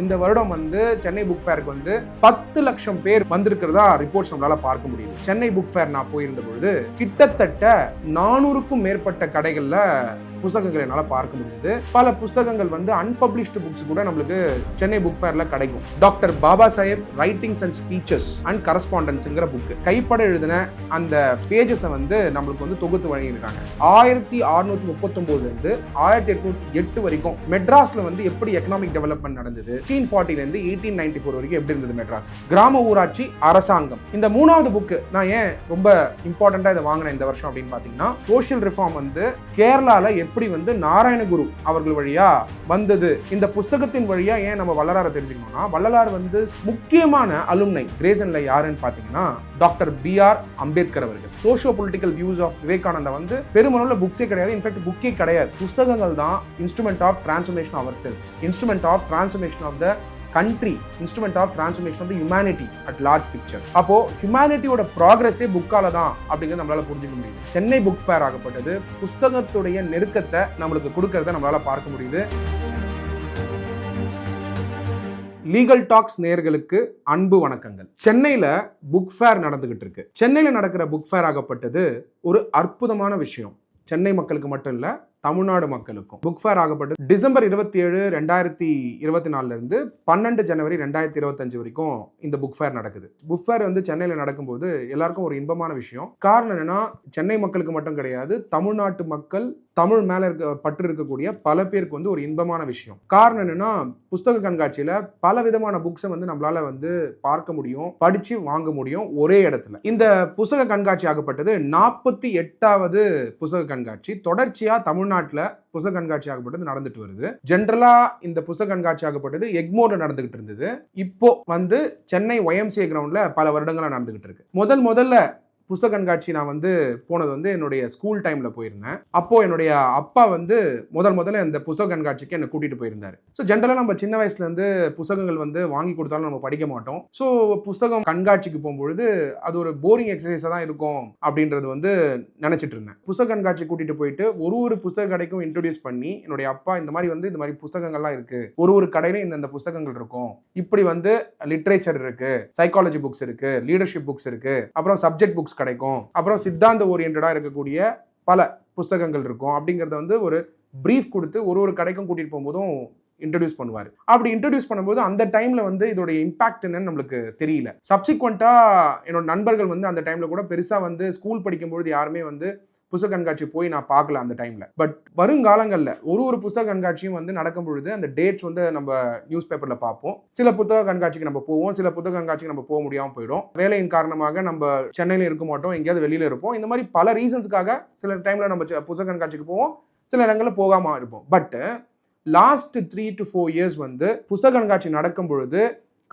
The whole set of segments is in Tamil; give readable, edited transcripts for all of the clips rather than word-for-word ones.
இந்த வருடம் வந்து சென்னை புக் ஃபேருக்கு வந்து 10 லட்சம் பேர் வந்திருக்கிறதா ரிப்போர்ட்ஸ் நம்மளால பார்க்க முடியுது. சென்னை புக் ஃபேர் நான் போயிருந்த பொழுது கிட்டத்தட்ட 400க்கும் மேற்பட்ட கடைகள்ல புத்தகங்களை என்னால பார்க்க முடியுது. பல புத்தகங்கள் வந்து அன்பப்ளிஷ்டு புக்ஸ் கூட நம்மளுக்கு சென்னை புக் ஃபேர்ல கிடைக்கும். Doctor Baba Saheb writings and speeches and கரஸ்பாண்டன்ஸ்ங்கிற புக் கைப்பட எழுதின அந்த பேஜஸை வந்து நம்மளுக்கு வந்து தொகுத்து வழங்கியிருக்காங்க. 1639 இருந்து 1808 வரைக்கும் மெட்ராஸ்ல வந்து எப்படி எக்கனாமிக் டெவலப்மெண்ட் நடந்தது, 1840 இருந்து 1894 வரைக்கும் எப்படி இருந்தது மெட்ராஸ், கிராம ஊராட்சி, அரசாங்கம். இந்த மூணாவது புக் நான் ஏன் ரொம்ப இம்பார்ட்டண்டா இதை வாங்கினேன் இந்த வருஷம் அப்படின்னு பாத்தீங்கன்னா, சோஷியல் ரிஃபார்ம் வந்து கேரளால எப்படி வந்து நாராயணகுரு அவர்கள் வழியா வந்தது. இந்த புஸ்தகத்தின் வழியா ஏன் நம்ம வள்ளலாரை தெரிஞ்சுக்கணும்னா, வள்ளலார் வந்து முக்கியமான அலும்னை கிரேசன்ல யாருன்னு பாத்தீங்கன்னா டாக்டர் B.R. அம்பேத்கர் அவர்கள். Socio political views of Vivekananda வந்து பெருமளவுல புக்ஸே கிடையாது, இன்ஃபேக்ட் புக்கே கிடையாது. புஸ்தகங்கள் தான் இன்ஸ்ட்ருமெண்ட் ஆஃப் டிரான்ஸ்ஃபர்மேஷன் ஆஃப் அவர் self, instrument of transformation of the country, instrument of transformation of the humanity at large picture. அப்போ ஹியூமனிட்டியோட ப்ராக்ரஸே புக்கால தான் அப்படிங்கிறது நம்மளால புரிஞ்சுக்க முடியுது. சென்னை புக் ஃபேர் ஆகப்பட்டது புஸ்தகத்துடைய நெருக்கத்தை நம்மளுக்கு கொடுக்கறத நம்மளால பார்க்க முடியுது. லீகல் டாக்ஸ் நேயர்களுக்கு அன்பு வணக்கங்கள். சென்னையில புக் ஃபேர் நடந்துகிட்டு இருக்கு. சென்னையில நடக்கிற புக் ஃபேர் ஆகப்பட்டது ஒரு அற்புதமான விஷயம். சென்னை மக்களுக்கு மட்டும் இல்ல, தமிழ்நாடு மக்களுக்கும். புக் ஃபேர் ஆகப்பட்டது டிசம்பர் 27, 2024 இருந்து 12 ஜனவரி 2025 வரைக்கும் இந்த புக் ஃபேர் நடக்குது. புக் ஃபேர் வந்து சென்னையில் நடக்கும்போது எல்லாருக்கும் ஒரு இன்பமான விஷயம். காரணம் என்னன்னா, சென்னை மக்களுக்கு மட்டும் கிடையாது, தமிழ்நாட்டு மக்கள், தமிழ் மேல பற்று இருக்கக்கூடிய பல பேருக்கு வந்து ஒரு இன்பமான விஷயம். காரணம் என்னன்னா, புஸ்தக கண்காட்சியில பல விதமான புக்ஸை வந்து நம்மளால வந்து பார்க்க முடியும், படிச்சு வாங்க முடியும் ஒரே இடத்துல. இந்த புஸ்தக கண்காட்சி ஆகப்பட்டது 48வது புஸ்தக கண்காட்சி. தொடர்ச்சியா தமிழ்நாட்டில் புஸ்தக கண்காட்சி ஆகப்பட்டது நடந்துட்டு வருது. ஜென்ரலா இந்த புஸ்தக கண்காட்சி ஆகப்பட்டது எக்மோர்ல நடந்துகிட்டு இருந்தது. இப்போ வந்து சென்னை YMCA கிரவுண்ட்ல பல வருடங்களா நடந்துகிட்டு இருக்கு. முதல்ல புஸ்தக கண்காட்சி நான் வந்து போனது வந்து என்னுடைய ஸ்கூல் டைம்ல போயிருந்தேன். அப்போ என்னுடைய அப்பா வந்து முதல்ல இந்த புஸ்தக கண்காட்சிக்கு என்னை கூட்டிட்டு போயிருந்தாரு. ஸோ ஜென்ரலா நம்ம சின்ன வயசுல இருந்து புத்தகங்கள் வந்து வாங்கி கொடுத்தாலும் நம்ம படிக்க மாட்டோம். ஸோ புஸ்தகம் கண்காட்சிக்கு போகும்பொழுது அது ஒரு போரிங் எக்ஸசைஸா தான் இருக்கும் அப்படின்றது வந்து நினைச்சிட்டு இருந்தேன். புஸ்தக கண்காட்சி கூட்டிட்டு போயிட்டு ஒரு புஸ்தக கடைக்கும் இன்ட்ரோடியூஸ் பண்ணி, என்னுடைய அப்பா இந்த மாதிரி புஸ்தகங்கள்லாம் இருக்கு, ஒரு கடையில இந்த புஸ்தகங்கள் இருக்கும், இப்படி வந்து லிட்ரேச்சர் இருக்கு, சைக்காலஜி புக்ஸ் இருக்கு, லீடர்ஷிப் புக்ஸ் இருக்கு, அப்புறம் சப்ஜெக்ட் புக்ஸ் கிடைக்கும், அப்புறம் சித்தாந்த ஓரியன்டா இருக்கக்கூடிய பல புஸ்தகங்கள் இருக்கும் அப்படிங்கறத வந்து ஒரு பிரீஃப் கொடுத்து ஒரு கடைக்கும் கூட்டிட்டு போகும்போதும் இன்ட்ரோடியூஸ் பண்ணுவார். அப்படி இன்ட்ரோடியூஸ் பண்ணும்போது அந்த டைம்ல வந்து இதோட இம்பாக்ட் என்னன்னு நம்மளுக்கு தெரியல. சப்சிக்வெண்டா என்னோட நண்பர்கள் வந்து அந்த டைம்ல கூட பெருசா வந்து ஸ்கூல் படிக்கும்போது யாருமே வந்து புத்தக கண்காட்சி போய் நான் பார்க்கல அந்த டைம்ல. பட் வருங்காலங்கள்ல ஒரு புத்தக கண்காட்சியும் வந்து நடக்கும் பொழுது அந்த டேட்ஸ் வந்து நம்ம நியூஸ் பேப்பர்ல பார்ப்போம். சில புத்தக கண்காட்சிக்கு நம்ம போவோம், சில புத்தக கண்காட்சிக்கு நம்ம போக முடியாம போயிடும். வேலையின் காரணமாக நம்ம சென்னையில இருக்க மாட்டோம், எங்கேயாவது வெளியில இருப்போம். இந்த மாதிரி பல ரீசன்ஸ்க்காக சில டைம்ல நம்ம புத்தக கண்காட்சிக்கு போவோம், சில இடங்கள்ல போகாம இருப்போம். பட் லாஸ்ட் 3 to 4 years வந்து புத்தக கண்காட்சி நடக்கும் பொழுது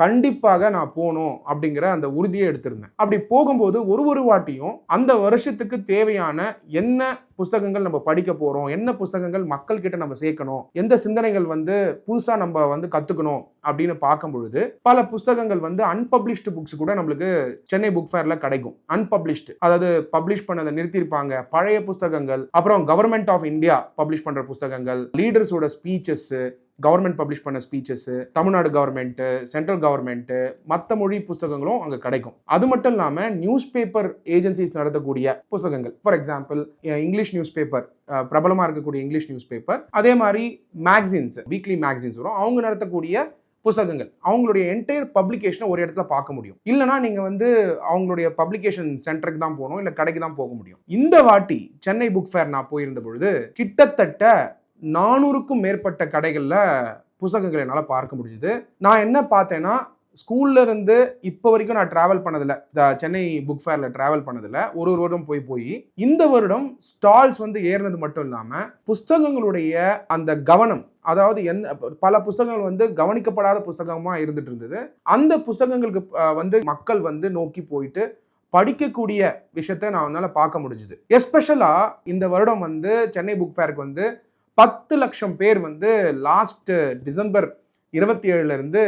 கண்டிப்பாக நான் போகணும் அப்படிங்கிற அந்த உறுதியை எடுத்திருந்தேன். அப்படி போகும்போது ஒரு வாட்டியும் அந்த வருஷத்துக்கு தேவையான என்ன புஸ்தகங்கள் நம்ம படிக்க போறோம், என்ன புஸ்தகங்கள் மக்கள் கிட்ட நம்ம சேர்க்கணும், எந்த சிந்தனைகள் வந்து புதுசா நம்ம வந்து கத்துக்கணும் அப்படின்னு பார்க்கும் பொழுது பல புஸ்தகங்கள் வந்து அன்பப்ளிஷ்டு புக்ஸ் கூட நம்மளுக்கு சென்னை புக் ஃபேர்ல கிடைக்கும். அன்பப்ளிஷ்டு, அதாவது பப்ளிஷ் பண்ணதை நிறுத்திருப்பாங்க, பழைய புஸ்தகங்கள், அப்புறம் கவர்மெண்ட் ஆஃப் இந்தியா பப்ளிஷ் பண்ற புஸ்தகங்கள், லீடர்ஸோட ஸ்பீச்சஸ், கவர்மெண்ட் பப்ளிஷ் பண்ண speeches, Tamil Nadu government, central government, மற்ற மொழி புத்தகங்களும் அங்க கிடைக்கும். அது மட்டும் இல்லாம நியூஸ் பேப்பர் ஏஜென்சிஸ் நடத்தக்கூடிய புத்தகங்கள், for example English news paper, பிரபலமா இருக்கக்கூடிய இங்கிலீஷ் நியூஸ் பேப்பர், அதே மாதிரி மேக்சின்ஸ், வீக்லி மேக்சின்ஸ் வரும், அவங்க நடத்தக்கூடிய புத்தகங்கள், அவங்களுடைய என்டையர் பப்ளிகேஷனை ஒரு இடத்துல பார்க்க முடியும். இல்லைனா நீங்க வந்து அவங்களுடைய பப்ளிகேஷன் சென்டருக்கு தான் போகணும், இல்லை கடைக்கு தான் போக முடியும். இந்த வாட்டி சென்னை புக் ஃபேர் நான் போயிருந்த பொழுது கிட்டத்தட்ட 400க்கும் மேற்பட்ட கடைகள்ல புத்தகங்களை என்னால பார்க்க முடியுது. நான் என்ன பார்த்தேன்னா, ஸ்கூல்ல இருந்து இப்போ வரைக்கும் நான் டிராவல் பண்ணதில்ல, சென்னை புக் ஃபேர்ல டிராவல் பண்ணதில்ல, ஒரு வருடம் போய் இந்த வருடம் ஸ்டால்ஸ் வந்து ஏறினது மட்டும் இல்லாம புஸ்தகங்களுடைய அந்த கவனம், அதாவது பல புஸ்தகங்கள் வந்து கவனிக்கப்படாத புஸ்தகமா இருந்துட்டு இருந்தது. அந்த புஸ்தகங்களுக்கு வந்து மக்கள் வந்து நோக்கி போயிட்டு படிக்கக்கூடிய விஷயத்தை நான் என்னால பார்க்க முடிஞ்சுது. எஸ்பெஷலா இந்த வருடம் வந்து சென்னை புக் ஃபேருக்கு வந்து 10 லட்சம் பேர் வந்து லாஸ்ட் டிசம்பர் 2027 இருந்து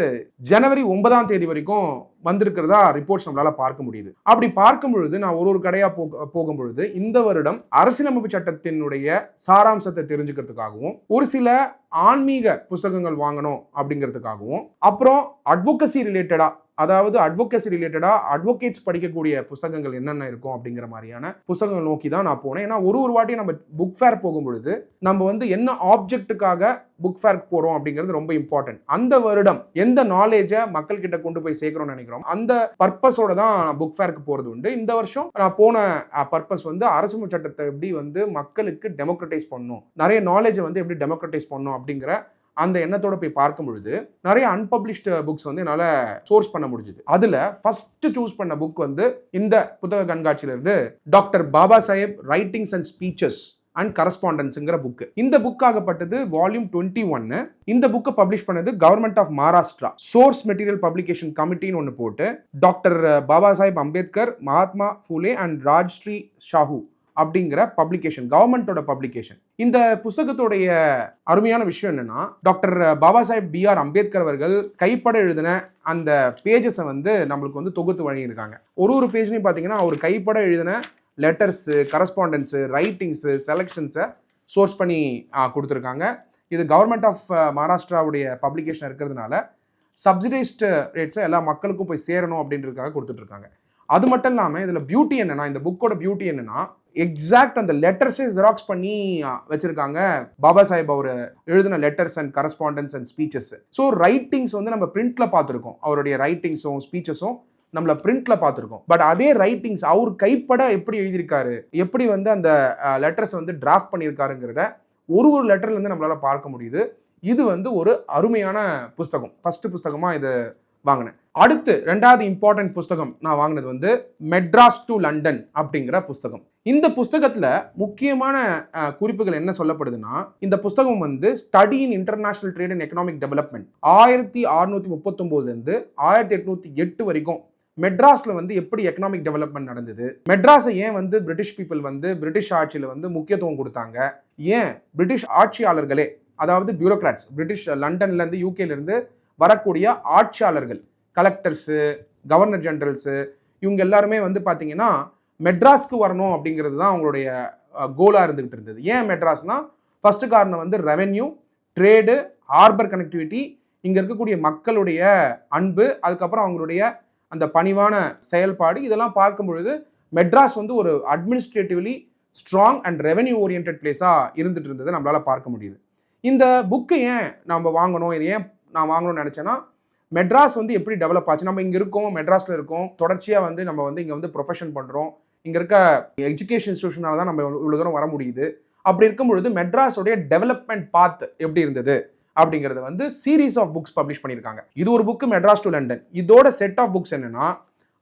ஜனவரி 9ஆம் தேதி வரைக்கும் வந்திருக்கிறதா ரிப்போர்ட்ஸ் நம்மளால பார்க்க முடியுது. அப்படி பார்க்கும் பொழுது நான் ஒரு கடையா போகும் பொழுது இந்த வருடம் அரசியலமைப்பு சட்டத்தினுடைய சாராம்சத்தை தெரிஞ்சுக்கிறதுக்காகவும் ஒரு சில ஆன்மீக புத்தகங்கள் வாங்கணும் அப்படிங்கிறதுக்காகவும் அப்புறம் அட்வொகசி ரிலேட்டடா அட்வொகேட்ஸ் படிக்கக்கூடிய புத்தகங்கள் என்னென்ன இருக்கும் அப்படிங்கிற மாதிரியான புத்தகங்கள் நோக்கி தான் நான் போனேன். ஏன்னா ஒரு வாட்டி நம்ம புக் ஃபேர் போகும்பொழுது நம்ம வந்து என்ன ஆப்ஜெக்ட்டுக்காக புக் ஃபேருக்கு போறோம் அப்படிங்கிறது ரொம்ப இம்பார்ட்டன்ட். அந்த வருடம் எந்த நாலேஜை மக்கள் கிட்ட கொண்டு போய் சேர்க்கிறோம்னு நினைக்கிறோம் அந்த பர்பஸோட தான் புக் ஃபேருக்கு போறது உண்டு. இந்த வருஷம் நான் போன பர்பஸ் வந்து அரசியல் சட்டத்தை எப்படி வந்து மக்களுக்கு டெமோக்ரட்டைஸ் பண்ணணும், நிறைய நாலேஜை வந்து எப்படி டெமோக்ரட்டைஸ் பண்ணணும் அப்படிங்கிற அந்த எண்ணத்தோட போய் பார்க்கும் பொழுது நிறைய அன்பப்ளிஷ்டு புக்ஸ் வந்து என்னால் சோர்ஸ் பண்ண முடிஞ்சுது. அதில் ஃபர்ஸ்ட் சூஸ் பண்ண புக் வந்து இந்த புத்தக கண்காட்சியில இருந்து doctor Baba Saheb writings and speeches and கரஸ்பாண்டன்ஸ்ங்கிற புக். இந்த புக் ஆகப்பட்டது வால்யூம் 21. இந்த புக்கை பப்ளிஷ் பண்ணது government of Maharashtra source material publication கமிட்டின்னு ஒன்று போட்டு டாக்டர் பாபா சாஹேப் அம்பேத்கர், மகாத்மா ஃபூலே அண்ட் ராஜ்ஸ்ரீ ஷாஹூ அப்படிங்கிற பப்ளிகேஷன், கவர்மெண்டோட பப்ளிகேஷன். இந்த புத்தகத்தோடைய அருமையான விஷயம் என்னன்னா, டாக்டர் பாபா சாஹேப் BR அம்பேத்கர் அவர்கள் கைப்பட எழுதின அந்த பேஜஸை வந்து நம்மளுக்கு வந்து தொகுத்து வழங்கியிருக்காங்க. ஒரு பேஜ்லையும் பார்த்தீங்கன்னா அவர் கைப்பட எழுதின லெட்டர்ஸு, கரஸ்பாண்டன்ஸு, ரைட்டிங்ஸு, செலக்ஷன்ஸை சோர்ஸ் பண்ணி கொடுத்துருக்காங்க. இது கவர்மெண்ட் ஆஃப் மகாராஷ்டிராவுடைய பப்ளிகேஷன் இருக்கிறதுனால சப்சிடைஸ்ட் ரேட்ஸை எல்லா மக்களுக்கும் போய் சேரணும் அப்படின்றதுக்காக கொடுத்துட்ருக்காங்க. அது மட்டும் இல்லாமல் இதில் பியூட்டி என்னன்னா, இந்த புக்கோட பியூட்டி என்னன்னா, எக்ஸாக்ட் அந்த லெட்டர்ஸே ஜெராக்ஸ் பண்ணி வச்சிருக்காங்க. பாபா சாஹேப் அவர் எழுதின letters and correspondence and speeches. So writings வந்து நம்ம பிரிண்ட்ல பார்த்துருக்கோம், அவருடைய ரைட்டிங்ஸும் ஸ்பீச்சஸும் நம்மள பிரிண்ட்ல பார்த்துருக்கோம். பட் அதே ரைட்டிங்ஸ் அவர் கைப்பட எப்படி எழுதியிருக்காரு, எப்படி வந்து அந்த லெட்டர்ஸ் வந்து டிராஃப்ட் பண்ணியிருக்காருங்கிறத ஒரு லெட்டர்ல இருந்து நம்மளால பார்க்க முடியுது. இது வந்து ஒரு அருமையான புஸ்தகம். ஃபர்ஸ்ட் புஸ்தகமா இது வாங்கினேன். அடுத்து ரெண்டாவது இம்பார்ட்டன்ட் புஸ்தகம் நான் வாங்கினது வந்து மெட்ராஸ் டு லண்டன் அப்படிங்கிற புஸ்தகம். இந்த புஸ்தகத்துல முக்கியமான குறிப்புகள் என்ன சொல்லப்படுதுன்னா, இந்த புஸ்தகம் வந்து study in international trade and economic development 1639 இருந்து 1808 வரைக்கும் மெட்ராஸ்ல வந்து எப்படி எக்கனாமிக் டெவலப்மெண்ட் நடந்தது, மெட்ராஸை ஏன் வந்து பிரிட்டிஷ் பீப்புள் வந்து பிரிட்டிஷ் ஆட்சியில வந்து முக்கியத்துவம் கொடுத்தாங்க, ஏன் பிரிட்டிஷ் ஆட்சியாளர்களே அதாவது பியூரோக்ராட்ஸ் பிரிட்டிஷ் லண்டன்ல இருந்து யூகேல இருந்து வரக்கூடிய ஆட்சியாளர்கள், கலெக்டர்ஸு, கவர்னர் ஜெனரல்ஸு, இவங்க எல்லாருமே வந்து பார்த்தீங்கன்னா மெட்ராஸ்க்கு வரணும் அப்படிங்கிறது தான் அவங்களுடைய கோலாக இருந்துகிட்டு இருந்தது. ஏன் மெட்ராஸ்னா, ஃபர்ஸ்ட் காரணம் வந்து ரெவென்யூ, ட்ரேடு, ஹார்பர் கனெக்டிவிட்டி, இங்கே இருக்கக்கூடிய மக்களுடைய அன்பு, அதுக்கப்புறம் அவங்களுடைய அந்த பணிவான செயல்பாடு, இதெல்லாம் பார்க்கும் பொழுது மெட்ராஸ் வந்து ஒரு administratively strong and revenue orient பிளேஸாக இருந்துட்டு இருந்தது நம்மளால் பார்க்க முடியுது. இந்த புக்கை ஏன் நம்ம வாங்கணும், இது ஏன் நான் வாங்கணும்னு நினச்சேன்னா, மெட்ராஸ் வந்து எப்படி டெவலப் ஆச்சு, நம்ம இங்கே இருக்கோம், மெட்ராஸில் இருக்கோம், தொடர்ச்சியாக வந்து நம்ம வந்து இங்கே வந்து ப்ரொஃபஷன் பண்ணுறோம், இங்கே இருக்க எஜுகேஷன் இன்ஸ்டியூஷனால தான் நம்ம இவ்வளோ தூரம் வர முடியுது. அப்படி இருக்கும் பொழுது மெட்ராஸோடைய டெவலப்மெண்ட் பாத் எப்படி இருந்தது அப்படிங்கிறது வந்து சீரீஸ் ஆஃப் புக்ஸ் பப்ளிஷ் பண்ணியிருக்காங்க. இது ஒரு புக்கு மெட்ராஸ் டு லண்டன். இதோட செட் ஆஃப் புக்ஸ் என்னன்னா,